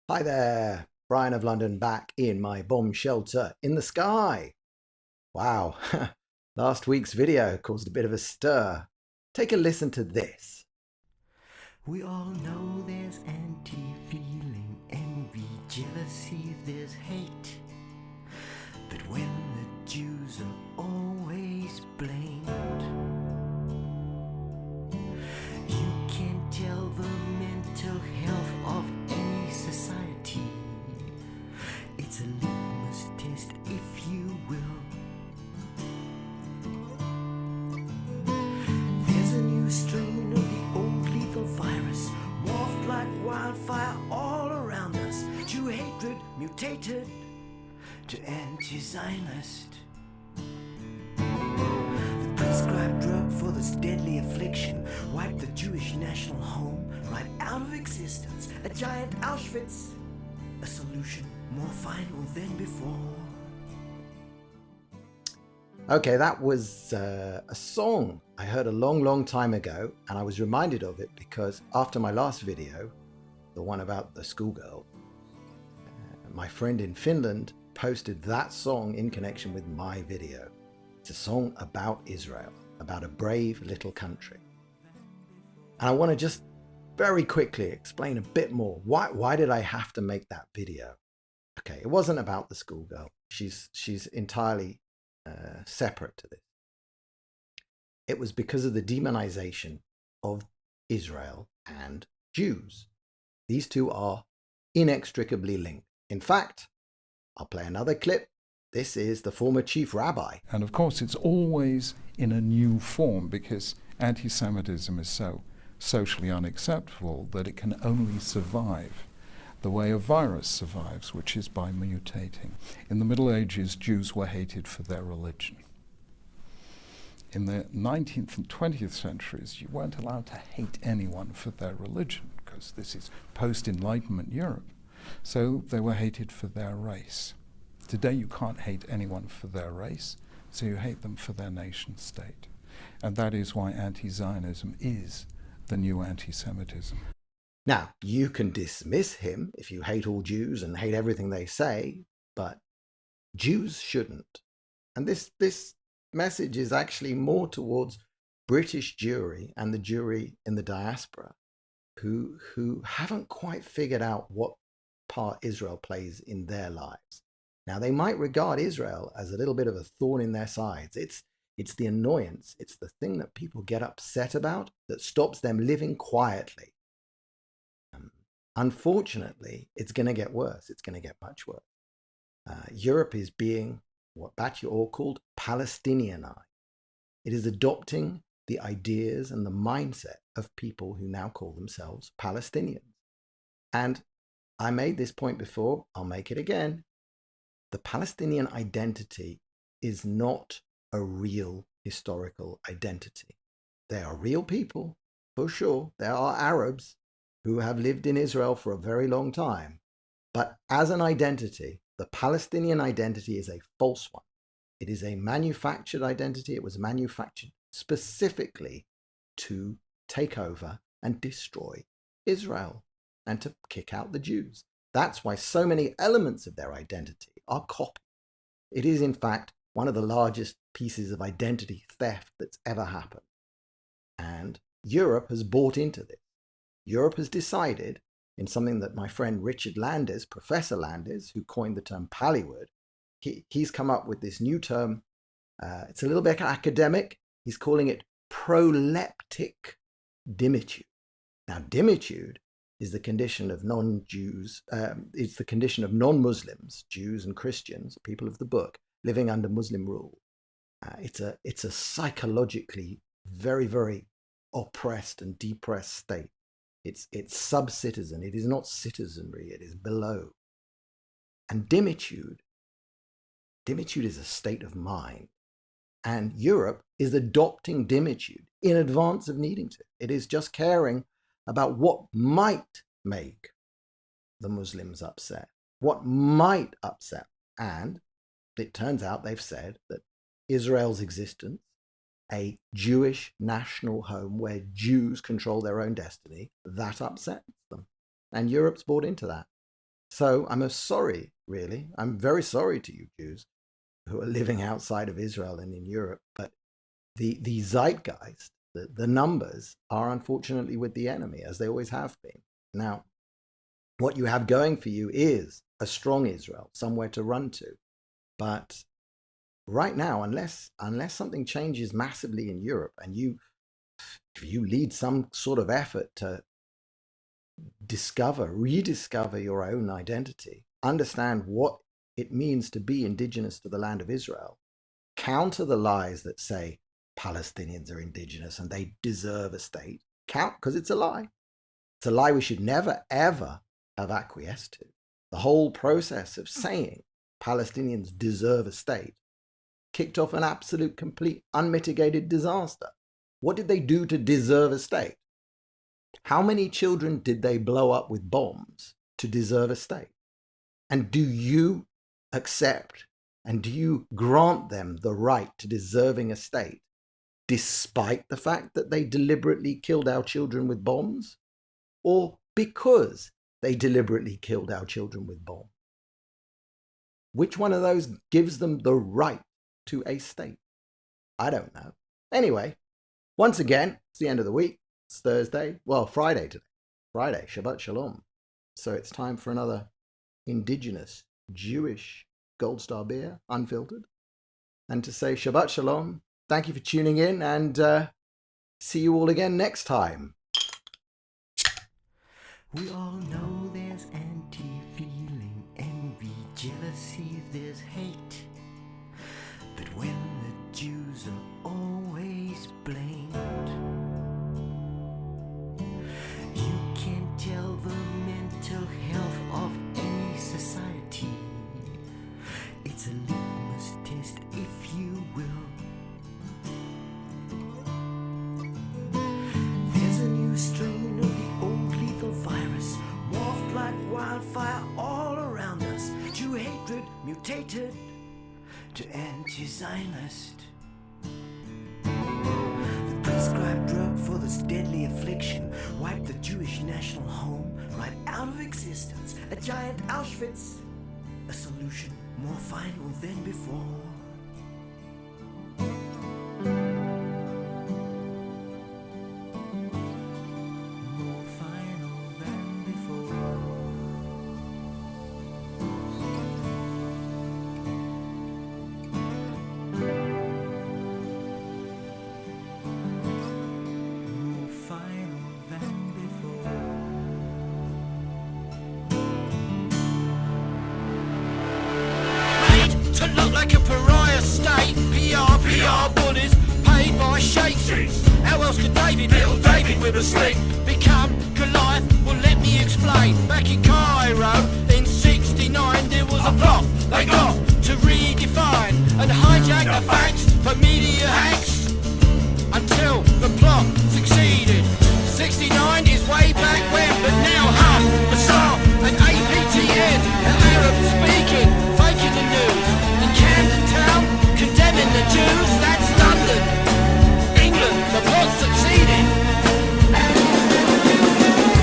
Hi there, Brian of London back in my bomb shelter in the sky. Wow, last week's video caused a bit of a stir. Take a listen to this. We all know there's anti-feeling, envy, jealousy, there's hate. But when the Jews are always blamed, you can't tell the mental health of any society. It's a litmus test, if you will. There's a new strain of the old lethal virus, morphed like wildfire all around us. Jew hatred mutated to anti-Zionist. The prescribed drug for this deadly affliction wiped the Jewish national home right out of existence. A giant Auschwitz, a solution more final than before. Okay, that was a song I heard a long time ago, and I was reminded of it because after my last video, the one about the schoolgirl, my friend in Finland posted that song in connection with my video. It's a song about Israel, about a brave little country. And I want to just very quickly explain a bit more. Why did I have to make that video? Okay, it wasn't about the schoolgirl. She's entirely separate to this. It was because of the demonization of Israel and Jews. These two are inextricably linked. In fact, I'll play another clip. This is the former chief rabbi. And of course, it's always in a new form because anti-Semitism is so socially unacceptable that it can only survive the way a virus survives, which is by mutating. In the Middle Ages, Jews were hated for their religion. In the 19th and 20th centuries, you weren't allowed to hate anyone for their religion because this is post-Enlightenment Europe. So they were hated for their race. Today you can't hate anyone for their race, so you hate them for their nation state. And that is why anti-Zionism is the new anti-Semitism. Now, you can dismiss him if you hate all Jews and hate everything they say, but Jews shouldn't. And this message is actually more towards British Jewry and the Jewry in the diaspora who haven't quite figured out what part Israel plays in their lives. Now, they might regard Israel as a little bit of a thorn in their sides. It's the annoyance. It's the thing that people get upset about that stops them living quietly. Unfortunately, it's going to get worse. It's going to get much worse. Europe is being what Batior called Palestinianized. It is adopting the ideas and the mindset of people who now call themselves Palestinians. And I made this point before, I'll make it again. The Palestinian identity is not a real historical identity. They are real people, for sure. There are Arabs who have lived in Israel for a very long time. But as an identity, the Palestinian identity is a false one. It is a manufactured identity. It was manufactured specifically to take over and destroy Israel and to kick out the Jews. That's why so many elements of their identity are copied. It is, in fact, one of the largest pieces of identity theft that's ever happened. And Europe has bought into this. Europe has decided, in something that my friend Richard Landis, Professor Landis, who coined the term Pallywood, he's come up with this new term. It's a little bit academic. He's calling it proleptic dhimmitude. Now, dhimmitude is the condition of non-Jews, it's the condition of non-Muslims, Jews and Christians, people of the book, living under Muslim rule. It's a psychologically very oppressed and depressed state. It's sub-citizen. It is not citizenry. It is below. And dhimmitude is a state of mind. And Europe is adopting dhimmitude in advance of needing to. It is just caring about what might make the Muslims upset, what might upset. And it turns out they've said that Israel's existence, a Jewish national home where Jews control their own destiny, that upsets them. And Europe's bought into that. So I'm sorry, really. I'm very sorry to you Jews who are living outside of Israel and in Europe, but the zeitgeist, the numbers are unfortunately with the enemy, as they always have been. Now, what you have going for you is a strong Israel, somewhere to run to. But right now, unless something changes massively in Europe, and if you lead some sort of effort to rediscover your own identity, understand what it means to be indigenous to the land of Israel, counter the lies that say Palestinians are indigenous and they deserve a state, because it's a lie. It's a lie we should never, ever have acquiesced to. The whole process of saying Palestinians deserve a state kicked off an absolute, complete, unmitigated disaster. What did they do to deserve a state? How many children did they blow up with bombs to deserve a state? And do you accept and do you grant them the right to deserving a state, despite the fact that they deliberately killed our children with bombs? Or because they deliberately killed our children with bombs? Which one of those gives them the right to a state? I don't know. Anyway, once again, it's the end of the week. It's Thursday. Well, Friday today. Friday, Shabbat Shalom. So it's time for another indigenous Jewish Gold Star beer, unfiltered. And to say Shabbat Shalom, thank you for tuning in, and see you all again next time. We all know there's anti-feeling, envy, jealousy, there's hate. But when the Jews are always blamed, you can't tell the mental health of any society. It's a litmus test, if you will. There's a new strain of the old lethal virus, morphed like wildfire all around us. Jew hatred mutated to anti-Zionist. The prescribed drug for this deadly affliction wiped the Jewish national home right out of existence. A giant Auschwitz, a solution more final than before. More final than before. More final than before. Made to look like a pariah state. PR bullies paid by sheikhs. How else could David, little David with a stick, become Goliath? Well, let me explain. Back in Cairo in '69 there was a plot they got to redefine and hijack the facts for media hacks until the plot succeeded. 69 is way back when, but now Basar and APTN are Arab speaking, faking the news. In Camden Town, condemning the Jews, that's London. England, the plot succeeded.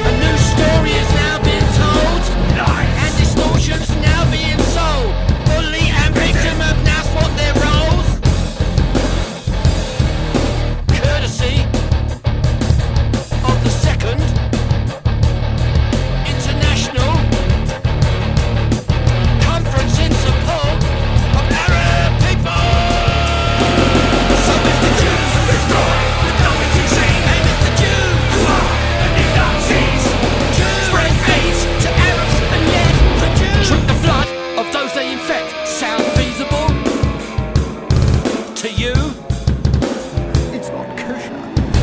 A new story has now been told, and distortions now being sold. Bully and victim have now swapped their roles, courtesy of the second international conference in support of Arab people. So if the Jews destroy the going insane, and if the Jews are the new Nazis, Jews spread AIDS to Arabs, and yet the Jews drink the blood of those they infect. Sound feasible to you? It's not kosher.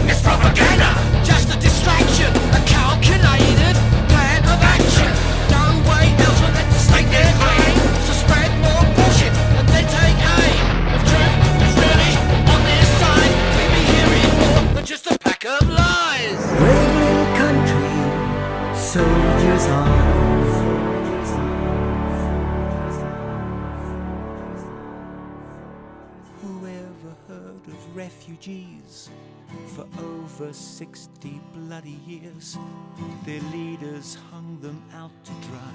It's propaganda, just a distraction, a calculated plan of action. No way else will let to stake their claim to spread more bullshit and then take aim. If truth was really on their side, we'd be hearing more than just a pack of lies. Wailing country, soldiers on. Whoever heard of refugees? For over 60 bloody years, their leaders hung them out to dry.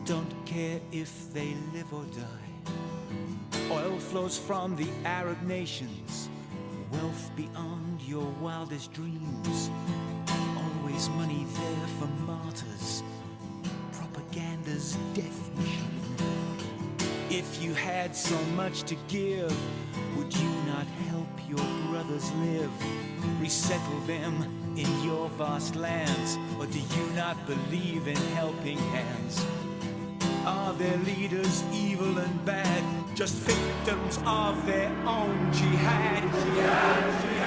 don't care if they live or die. Oil flows from the Arab nations, wealth beyond your wildest dreams. Always money there for martyrs, propaganda's death machine. If you had so much to give, would you not help your brothers live? Resettle them in your vast lands, or do you not believe in helping hands? Are their leaders evil and bad, just victims of their own jihad? Jihad, jihad.